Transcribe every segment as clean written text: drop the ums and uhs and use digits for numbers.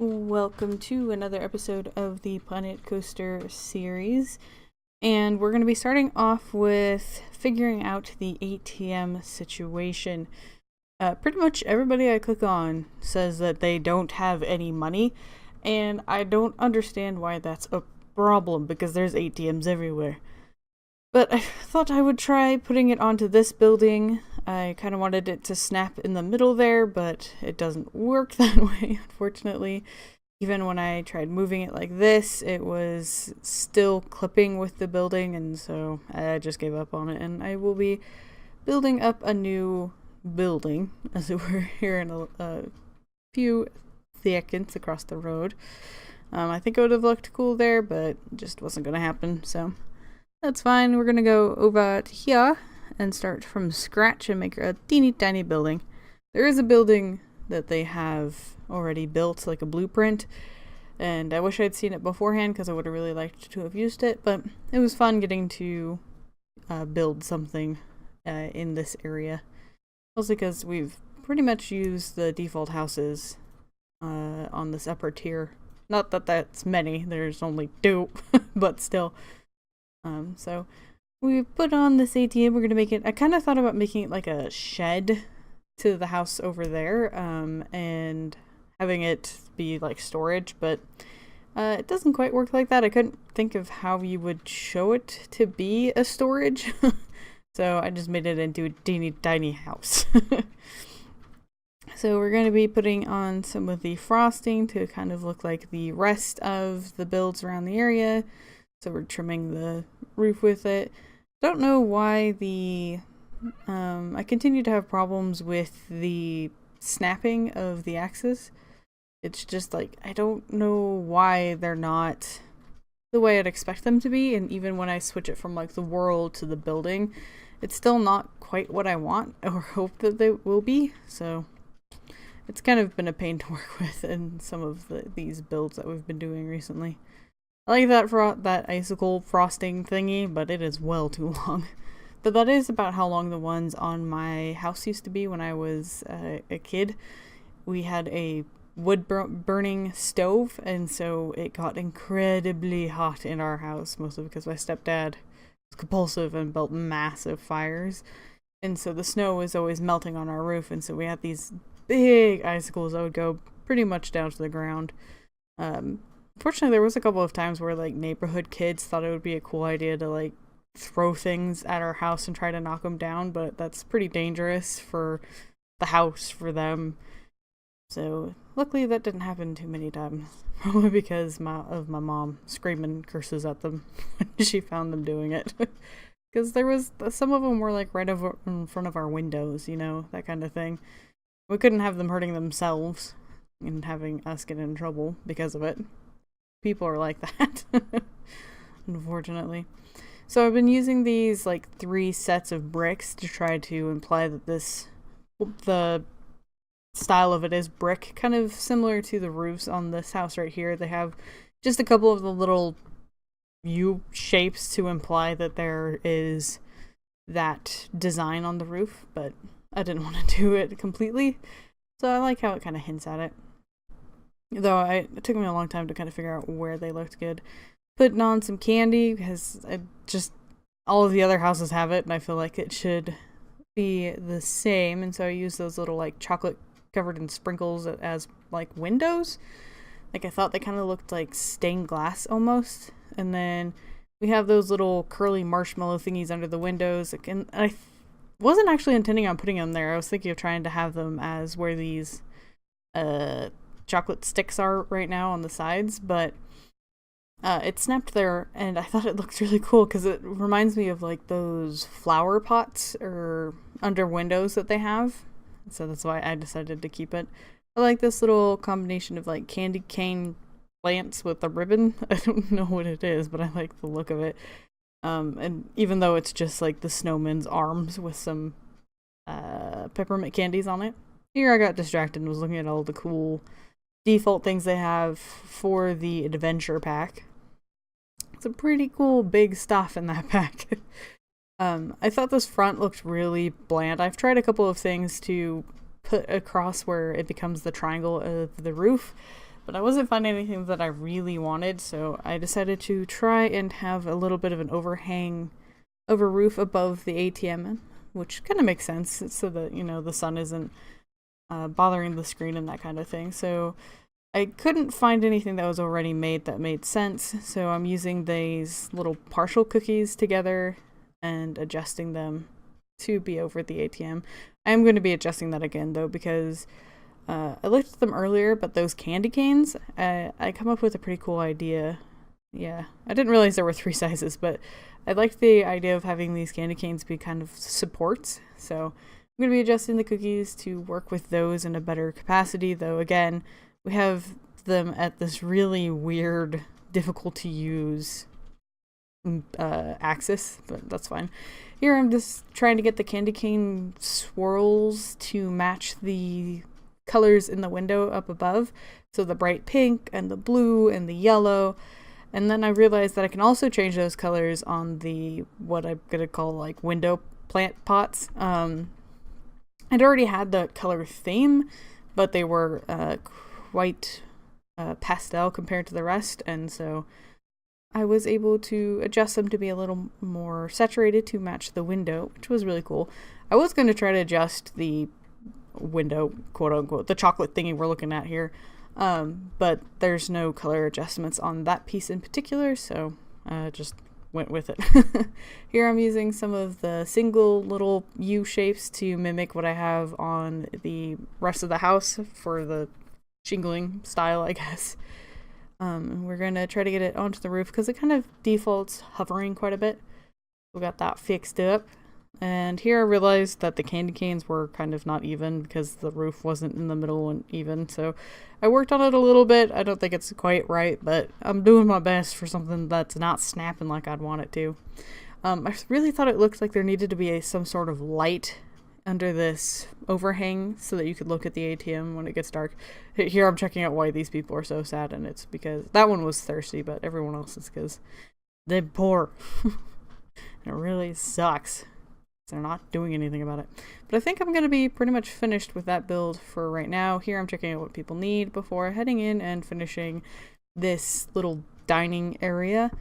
Welcome to another episode of the Planet Coaster series, and we're going to be starting off with figuring out the ATM situation. Pretty much everybody I click on says that they don't have any money, and I don't understand why that's a problem because there's ATMs everywhere. But I thought I would try putting it onto this building. I kind of wanted it to snap in the middle there, but it doesn't work that way, unfortunately. Even when I tried moving it like this, it was still clipping with the building, and so I just gave up on it. And I will be building up a new building, as it were, here in a few seconds across the road. I think it would have looked cool there, but it just wasn't going to happen, so that's fine. We're going to go over to here and start from scratch and make a teeny tiny building. There is a building that they have already built, like a blueprint, and I wish I'd seen it beforehand because I would have really liked to have used it, but it was fun getting to build something in this area. Mostly because we've pretty much used the default houses on this upper tier. Not that that's many, there's only 2, but still. So we put on this ATM. We're gonna make it, I kind of thought about making it like a shed to the house over there, and having it be like storage, but it doesn't quite work like that. I couldn't think of how you would show it to be a storage, so I just made it into a teeny tiny house. So we're going to be putting on some of the frosting to kind of look like the rest of the builds around the area. So we're trimming the roof with it. Don't know why I continue to have problems with the snapping of the axes. It's just like, I don't know why they're not the way I'd expect them to be, and even when I switch it from like the world to the building, it's still not quite what I want or hope that they will be, so it's kind of been a pain to work with in some of these builds that we've been doing recently. I like that icicle frosting thingy, but it is well too long. But that is about how long the ones on my house used to be when I was a kid. We had a wood burning stove, and so it got incredibly hot in our house, mostly because my stepdad was compulsive and built massive fires. And so the snow was always melting on our roof, and so we had these big icicles that would go pretty much down to the ground. Fortunately, there was a couple of times where like neighborhood kids thought it would be a cool idea to like throw things at our house and try to knock them down, but that's pretty dangerous for the house for them. So luckily that didn't happen too many times, probably because of my mom screaming curses at them when she found them doing it. Because there was some of them were like right over in front of our windows, you know, that kind of thing. We couldn't have them hurting themselves and having us get in trouble because of it. People are like that, unfortunately. So I've been using these like 3 sets of bricks to try to imply that the style of it is brick, kind of similar to the roofs on this house right here. They have just a couple of the little U shapes to imply that there is that design on the roof, but I didn't want to do it completely, so I like how it kind of hints at it. Though it took me a long time to kind of figure out where they looked good. Putting on some candy, because all of the other houses have it, and I feel like it should be the same, and so I use those little like chocolate covered in sprinkles as like windows. Like I thought they kind of looked like stained glass almost, and then we have those little curly marshmallow thingies under the windows, and I wasn't actually intending on putting them there. I was thinking of trying to have them as where these chocolate sticks are right now on the sides, but it snapped there, and I thought it looked really cool because it reminds me of like those flower pots or under windows that they have, so that's why I decided to keep it. I like this little combination of like candy cane plants with a ribbon. I don't know what it is, but I like the look of it. And even though it's just like the snowman's arms with some peppermint candies on it. Here I got distracted and was looking at all the cool default things they have for the adventure pack. Some pretty cool big stuff in that pack. I thought this front looked really bland. I've tried a couple of things to put across where it becomes the triangle of the roof, but I wasn't finding anything that I really wanted, so I decided to try and have a little bit of an overhang over roof above the ATM, which kind of makes sense so that, you know, the sun isn't bothering the screen and that kind of thing. So I couldn't find anything that was already made that made sense, so I'm using these little partial cookies together and adjusting them to be over the ATM. I am going to be adjusting that again though, because I looked at them earlier, but those candy canes, I come up with a pretty cool idea. Yeah, I didn't realize there were 3 sizes, but I liked the idea of having these candy canes be kind of supports, so I'm going to be adjusting the cookies to work with those in a better capacity, though again, we have them at this really weird, difficult to use axis, but that's fine. Here I'm just trying to get the candy cane swirls to match the colors in the window up above, so the bright pink and the blue and the yellow, and then I realized that I can also change those colors on the, what I'm gonna call like window plant pots. I'd already had the color theme, but they were quite pastel compared to the rest, and so I was able to adjust them to be a little more saturated to match the window, which was really cool. I was going to try to adjust the window, quote unquote, the chocolate thingy we're looking at here, but there's no color adjustments on that piece in particular, so I just went with it. Here I'm using some of the single little U shapes to mimic what I have on the rest of the house for the shingling style, I guess. We're gonna try to get it onto the roof because it kind of defaults hovering quite a bit. We got that fixed up. And here I realized that the candy canes were kind of not even because the roof wasn't in the middle and even. So I worked on it a little bit. I don't think it's quite right, but I'm doing my best for something that's not snapping like I'd want it to. I really thought it looked like there needed to be some sort of light under this overhang so that you could look at the ATM when it gets dark. Here I'm checking out why these people are so sad, and it's because that one was thirsty, but everyone else is because they're poor. It really sucks. They're not doing anything about it. But I think I'm going to be pretty much finished with that build for right now. Here I'm checking out what people need before heading in and finishing this little dining area.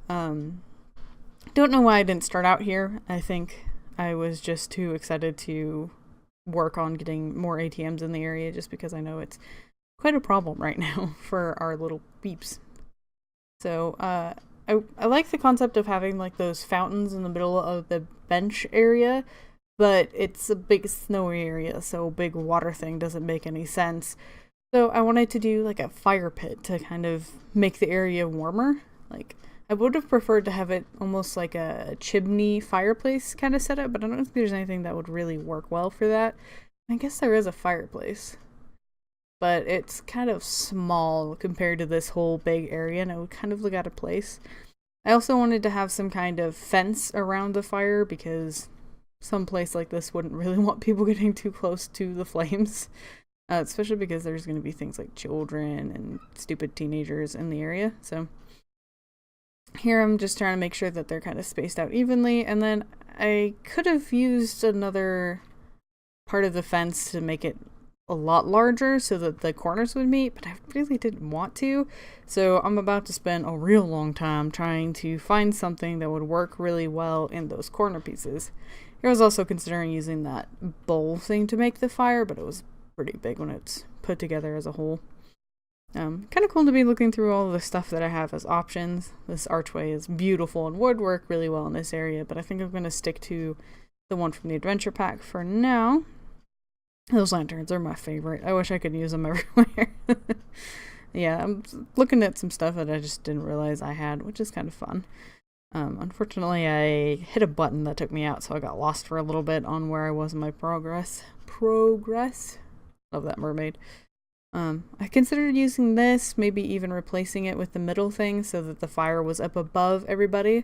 Don't know why I didn't start out here. I think I was just too excited to work on getting more ATMs in the area just because I know it's quite a problem right now for our little beeps. So I like the concept of having like those fountains in the middle of the bench area, but it's a big snowy area, so a big water thing doesn't make any sense. So I wanted to do like a fire pit to kind of make the area warmer. Like I would have preferred to have it almost like a chimney fireplace kind of setup, but I don't think there's anything that would really work well for that. I guess there is a fireplace, but it's kind of small compared to this whole big area, and it would kind of look out of place. I also wanted to have some kind of fence around the fire because some place like this wouldn't really want people getting too close to the flames, especially because there's going to be things like children and stupid teenagers in the area. So here I'm just trying to make sure that they're kind of spaced out evenly, and then I could have used another part of the fence to make it a lot larger so that the corners would meet, but I really didn't want to. So I'm about to spend a real long time trying to find something that would work really well in those corner pieces. I was also considering using that bowl thing to make the fire, but it was pretty big when it's put together as a whole. Kind of cool to be looking through all of the stuff that I have as options. This archway is beautiful and would work really well in this area, but I think I'm going to stick to the one from the adventure pack for now. Those lanterns are my favorite. I wish I could use them everywhere. Yeah, I'm looking at some stuff that I just didn't realize I had, which is kind of fun. Unfortunately, I hit a button that took me out, so I got lost for a little bit on where I was in my progress. Love that mermaid. I considered using this, maybe even replacing it with the middle thing so that the fire was up above everybody,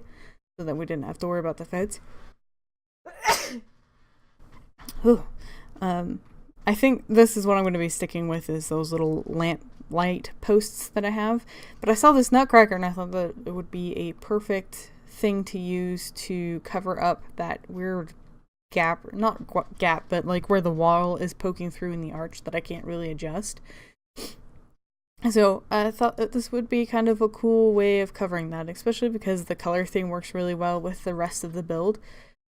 so that we didn't have to worry about the feds. I think this is what I'm going to be sticking with, is those little light posts that I have. But I saw this nutcracker and I thought that it would be a perfect thing to use to cover up that weird gap, not gap, but like where the wall is poking through in the arch that I can't really adjust. So I thought that this would be kind of a cool way of covering that, especially because the color theme works really well with the rest of the build.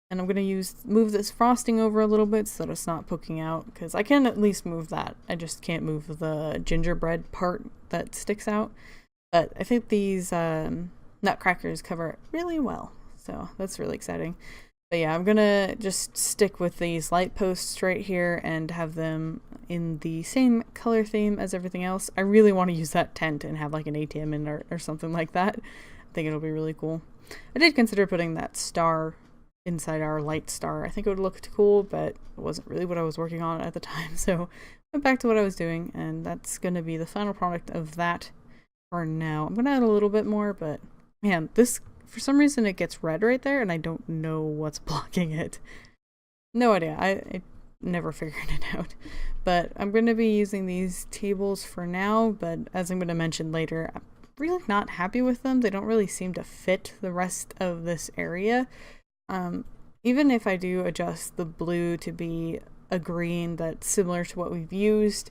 And I'm going to move this frosting over a little bit so that it's not poking out, because I can at least move that. I just can't move the gingerbread part that sticks out. But I think these nutcrackers cover it really well, so that's really exciting. But yeah, I'm gonna just stick with these light posts right here and have them in the same color theme as everything else. I really want to use that tent and have like an ATM in there or something like that. I think it'll be really cool. I did consider putting that star inside our light star. I think it would look cool, but it wasn't really what I was working on at the time, so went back to what I was doing, and that's gonna be the final product of that for now. I'm gonna add a little bit more, but man, this, for some reason it gets red right there and I don't know what's blocking it. No idea. I never figured it out. But I'm going to be using these tables for now, but as I'm going to mention later, I'm really not happy with them. They don't really seem to fit the rest of this area. Even if I do adjust the blue to be a green that's similar to what we've used,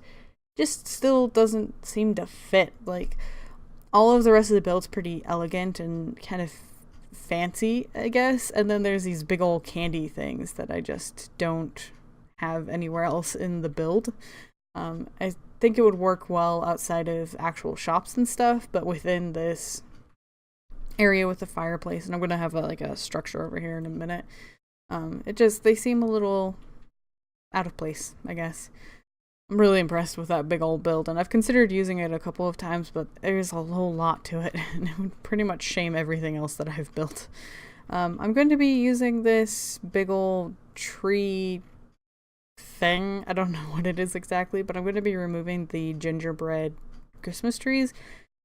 just still doesn't seem to fit. Like, all of the rest of the build's pretty elegant and kind of fancy, I guess, and then there's these big old candy things that I just don't have anywhere else in the build. I think it would work well outside of actual shops and stuff, but within this area with the fireplace, and I'm gonna have like a structure over here in a minute, they seem a little out of place, I guess. I'm really impressed with that big old build, and I've considered using it a couple of times, but there's a whole lot to it, and it would pretty much shame everything else that I've built. I'm going to be using this big old tree thing. I don't know what it is exactly, but I'm going to be removing the gingerbread Christmas trees.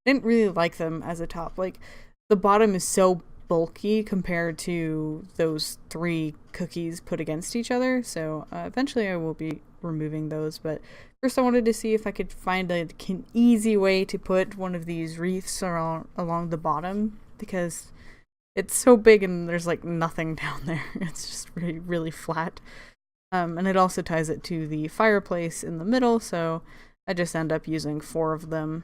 I didn't really like them as a top. Like, the bottom is so bulky compared to those 3 cookies put against each other, so eventually I will be removing those, but first I wanted to see if I could find an easy way to put one of these wreaths along the bottom, because it's so big and there's like nothing down there. It's just really, really flat. And it also ties it to the fireplace in the middle, so I just end up using 4 of them,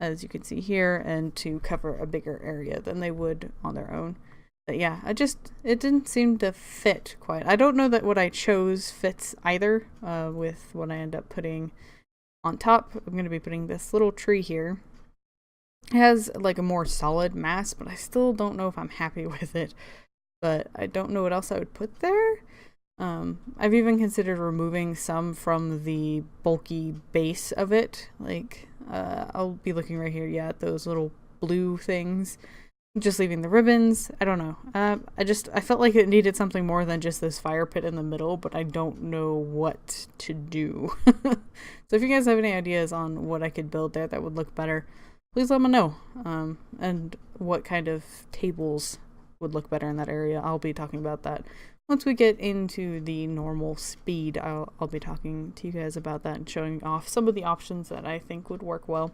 as you can see here, and to cover a bigger area than they would on their own. But yeah, it didn't seem to fit quite. I don't know that what I chose fits either, with what I end up putting on top. I'm going to be putting this little tree here. It has like a more solid mass, but I still don't know if I'm happy with it. But I don't know what else I would put there. I've even considered removing some from the bulky base of it. Like, I'll be looking right here, yeah, at those little blue things. Just leaving the ribbons. I don't know. I felt like it needed something more than just this fire pit in the middle, but I don't know what to do. So if you guys have any ideas on what I could build there that would look better, please let me know. And what kind of tables would look better in that area. I'll be talking about that. Once we get into the normal speed, I'll be talking to you guys about that and showing off some of the options that I think would work well.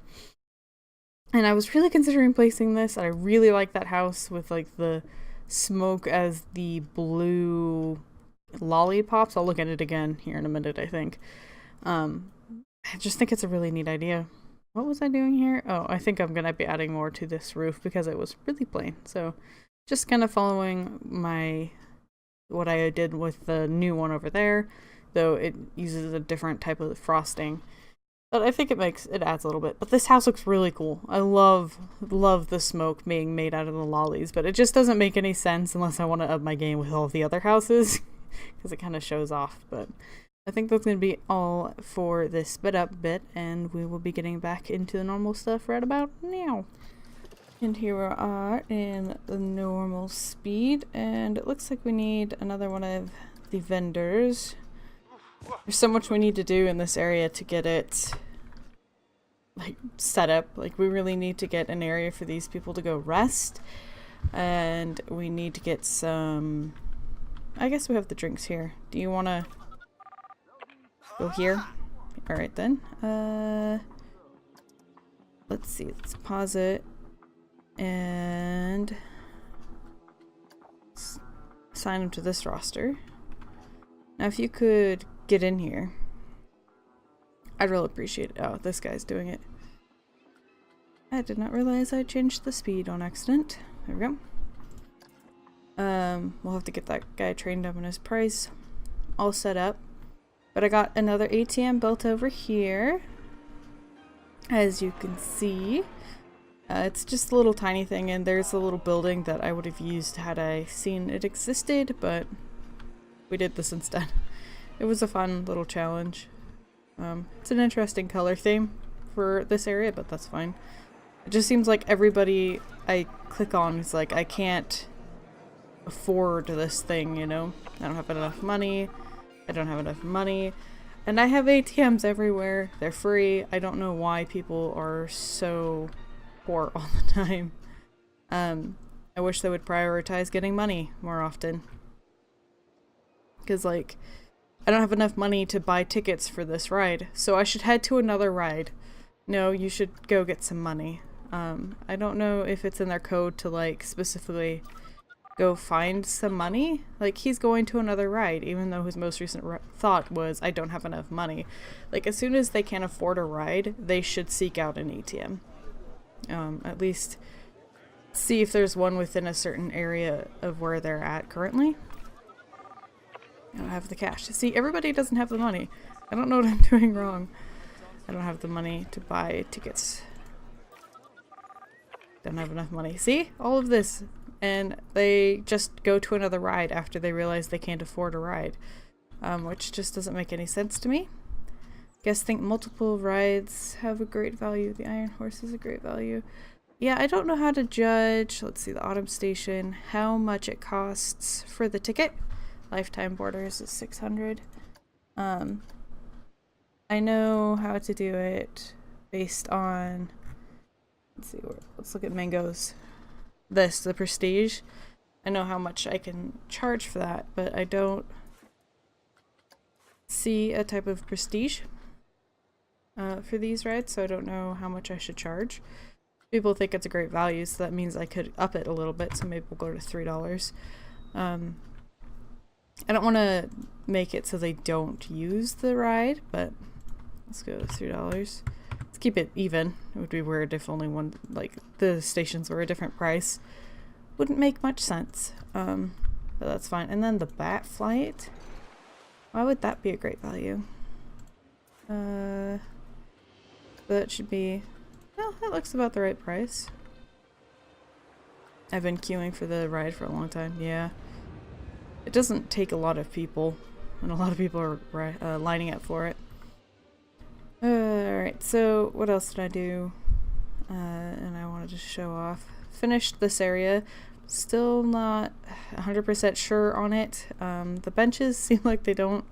And I was really considering placing this. I really like that house with like the smoke as the blue lollipops. I'll look at it again here in a minute, I think. I just think it's a really neat idea. What was I doing here? Oh, I think I'm going to be adding more to this roof because it was really plain. So just kind of following what I did with the new one over there, though it uses a different type of frosting. But I think it adds a little bit. But this house looks really cool. I love the smoke being made out of the lollies, but it just doesn't make any sense unless I want to up my game with all of the other houses, because it kind of shows off. But I think that's going to be all for this sped up bit, and we will be getting back into the normal stuff right about now. And here we are in the normal speed, and it looks like we need another one of the vendors. There's so much we need to do in this area to get it like set up. Like, we really need to get an area for these people to go rest, and we need to get some, I guess we have the drinks here. Do you want to go here? Alright then. Let's see, let's pause it and assign them to this roster. Now if you could get in here, I'd really appreciate it. Oh, this guy's doing it. I did not realize I changed the speed on accident. There we go. We'll have to get that guy trained up in his price all set up. But I got another ATM built over here, as you can see. It's just a little tiny thing, and there's a little building that I would have used had I seen it existed, but we did this instead. It was a fun little challenge. It's an interesting color theme for this area, but that's fine. It just seems like everybody I click on is like, I can't afford this thing, you know? I don't have enough money. I don't have enough money. And I have ATMs everywhere. They're free. I don't know why people are so poor all the time. I wish they would prioritize getting money more often. Because, like, I don't have enough money to buy tickets for this ride, so I should head to another ride. No, you should go get some money. I don't know if it's in their code to, like, specifically go find some money. Like, he's going to another ride, even though his most recent thought was, I don't have enough money. Like, as soon as they can't afford a ride, they should seek out an ATM. At least see if there's one within a certain area of where they're at currently. I don't have the cash. See, everybody doesn't have the money. I don't know what I'm doing wrong. I don't have the money to buy tickets. Don't have enough money. See? All of this. And they just go to another ride after they realize they can't afford a ride. Which just doesn't make any sense to me. Guess think multiple rides have a great value. The Iron Horse is a great value. Yeah, I don't know how to judge. Let's see, the Autumn Station. How much it costs for the ticket. Lifetime Borders is 600. I know how to do it based on, let's look at Mango's. The Prestige. I know how much I can charge for that, but I don't see a type of Prestige for these rides, so I don't know how much I should charge. People think it's a great value, so that means I could up it a little bit, so maybe we'll go to $3. I don't want to make it so they don't use the ride, but let's go with $3. Let's keep it even. It would be weird if only one, like, the stations were a different price. Wouldn't make much sense. But that's fine. And then the Bat Flight. Why would that be a great value? That should be, well, that looks about the right price. I've been queuing for the ride for a long time. Yeah. It doesn't take a lot of people, and a lot of people are lining up for it. Alright, so what else did I do? And I wanted to show off. Finished this area. Still not 100% sure on it. The benches seem like they don't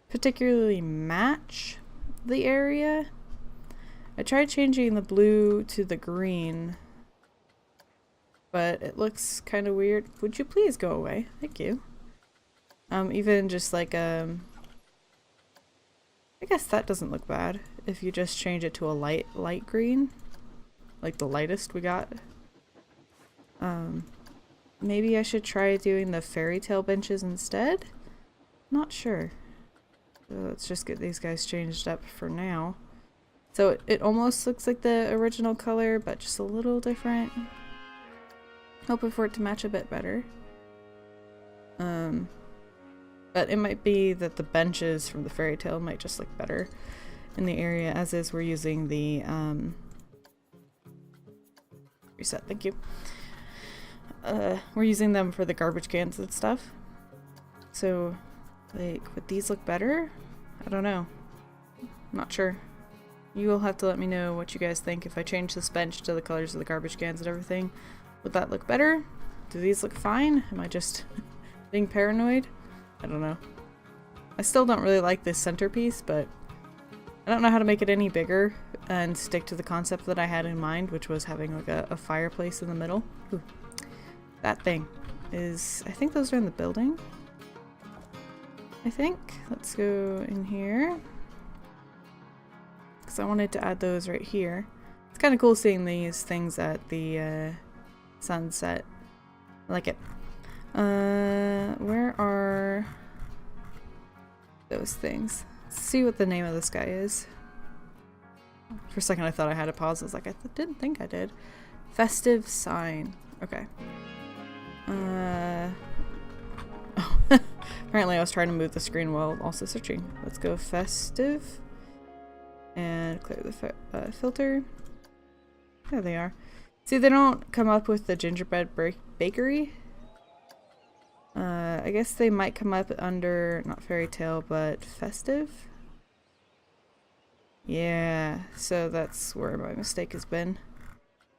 particularly match the area. I tried changing the blue to the green, but it looks kind of weird. Would you please go away? Thank you. Even just like, I guess that doesn't look bad if you just change it to a light green, like the lightest we got. Maybe I should try doing the fairy tale benches instead? Not sure. So let's just get these guys changed up for now. So it almost looks like the original color, but just a little different. Hoping for it to match a bit better. But it might be that the benches from the fairy tale might just look better in the area. As is, we're using the reset, thank you. We're using them for the garbage cans and stuff. So, like, would these look better? I don't know. I'm not sure. You will have to let me know what you guys think if I change this bench to the colors of the garbage cans and everything. Would that look better? Do these look fine? Am I just being paranoid? I don't know. I still don't really like this centerpiece, but I don't know how to make it any bigger and stick to the concept that I had in mind, which was having like a fireplace in the middle. Ooh. That thing is, I think those are in the building. I think. Let's go in here. Because I wanted to add those right here. It's kind of cool seeing these things at the sunset. I like it. Where are those things? Let's see what the name of this guy is. For a second I thought I had a pause. I was like, I didn't think I did. Festive sign. Okay. Oh. Apparently I was trying to move the screen while also searching. Let's go festive. And clear the filter. There they are. See, they don't come up with the gingerbread bakery. I guess they might come up under, not fairy tale, but festive. Yeah, so that's where my mistake has been.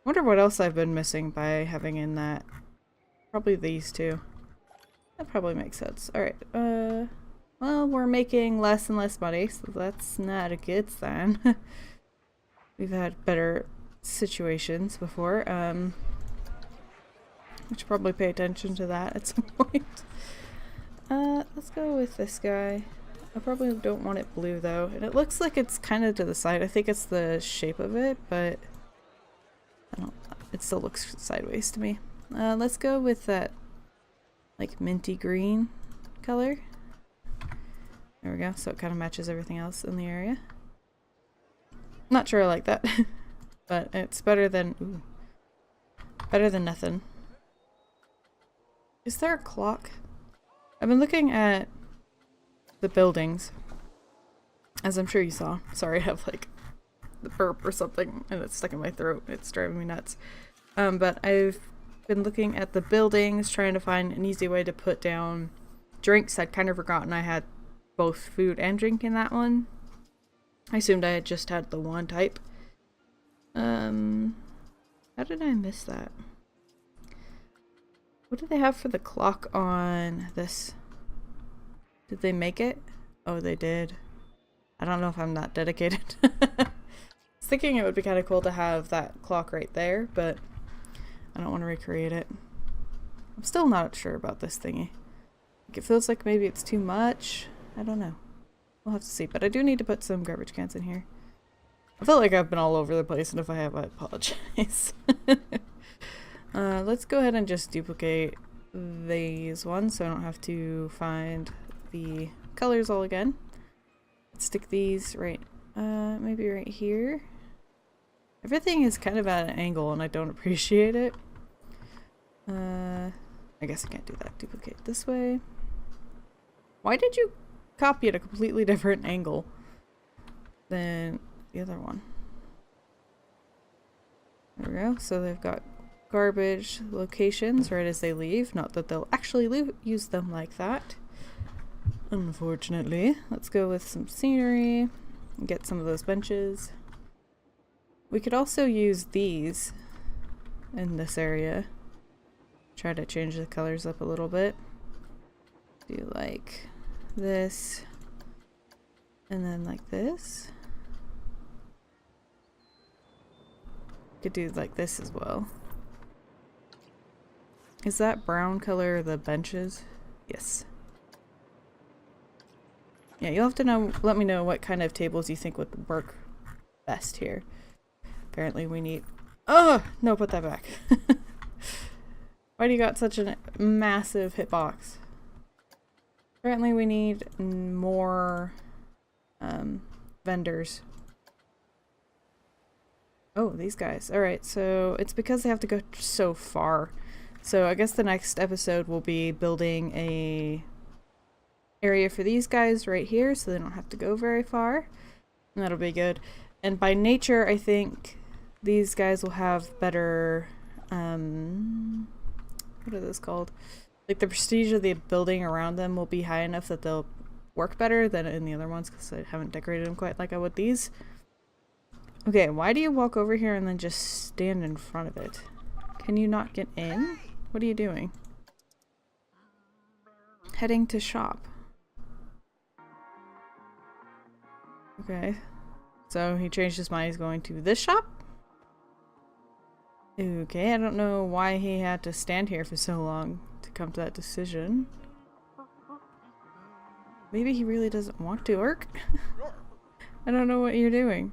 Wonder what else I've been missing by having in that. Probably these two. That probably makes sense. Alright, well, we're making less and less money, so that's not a good sign. We've had better situations before. We should probably pay attention to that at some point. Let's go with this guy. I probably don't want it blue though, and it looks like it's kind of to the side. I think it's the shape of it, but I don't. It still looks sideways to me. Let's go with that, like minty green color. There we go. So it kind of matches everything else in the area. Not sure I like that, but it's better than better than nothing. Is there a clock? I've been looking at the buildings, as I'm sure you saw. Sorry, I have like the burp or something and it's stuck in my throat. It's driving me nuts. But I've been looking at the buildings, trying to find an easy way to put down drinks. I'd kind of forgotten I had both food and drink in that one. I assumed I had just had the one type. How did I miss that? What do they have for the clock on this? Did they make it? Oh, they did. I don't know if I'm that dedicated. I was thinking it would be kind of cool to have that clock right there, but I don't want to recreate it. I'm still not sure about this thingy. Like, it feels like maybe it's too much. I don't know. We'll have to see, but I do need to put some garbage cans in here. I feel like I've been all over the place, and if I have, I apologize. Let's go ahead and just duplicate these ones so I don't have to find the colors all again. Let's stick these right, maybe right here. Everything is kind of at an angle and I don't appreciate it. I guess I can't do that. Duplicate this way. Why did you copy at a completely different angle than the other one? There we go. So they've got garbage locations right as they leave. Not that they'll actually use them like that, unfortunately. Let's go with some scenery and get some of those benches. We could also use these in this area. Try to change the colors up a little bit. Do like this and then like this. Could do like this as well. Is that brown color the benches? Yes. Yeah, you'll have to know, let me know what kind of tables you think would work best here. Apparently we need... Oh! No, put that back. Why do you got such a massive hitbox? Apparently we need more vendors. Oh, these guys. Alright, so it's because they have to go so far. So I guess the next episode will be building a area for these guys right here so they don't have to go very far. And that'll be good. And by nature, I think these guys will have better, what are those called? Like the prestige of the building around them will be high enough that they'll work better than in the other ones because I haven't decorated them quite like I would these. Okay, why do you walk over here and then just stand in front of it? Can you not get in? What are you doing? Heading to shop. Okay. So he changed his mind, he's going to this shop? Okay, I don't know why he had to stand here for so long to come to that decision. Maybe he really doesn't want to work? I don't know what you're doing.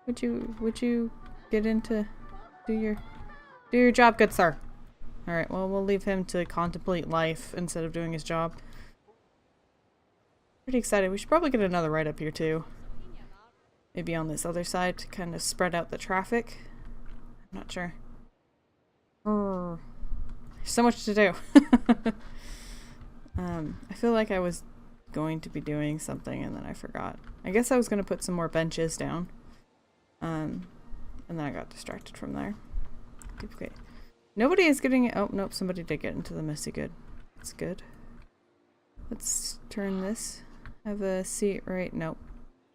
Would you get into do your job, good sir? Alright, well we'll leave him to contemplate life instead of doing his job. Pretty excited. We should probably get another right up here too. maybe on this other side to kind of spread out the traffic. I'm not sure. There's so much to do. I feel like I was going to be doing something and then I forgot. I guess I was going to put some more benches down. And then I got distracted from there. Okay. Nobody is getting it. Oh, nope. Somebody did get into the messy good. That's good. Let's turn this. Have a seat right. Nope.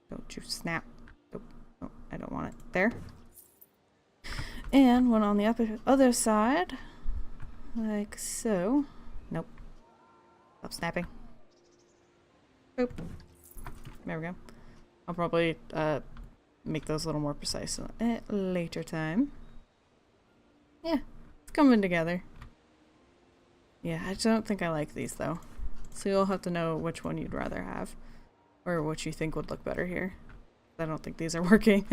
Don't you snap. Nope. Oh, I don't want it. There. And one on the other side. Like so. Nope. Stop snapping. Boop. There we go. I'll probably make those a little more precise at a later time. Yeah, it's coming together. Yeah, I don't think I like these though. So you'll have to know which one you'd rather have. Or what you think would look better here. I don't think these are working.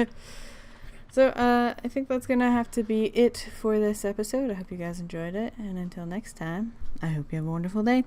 So I think that's gonna have to be it for this episode. I hope you guys enjoyed it. And until next time, I hope you have a wonderful day.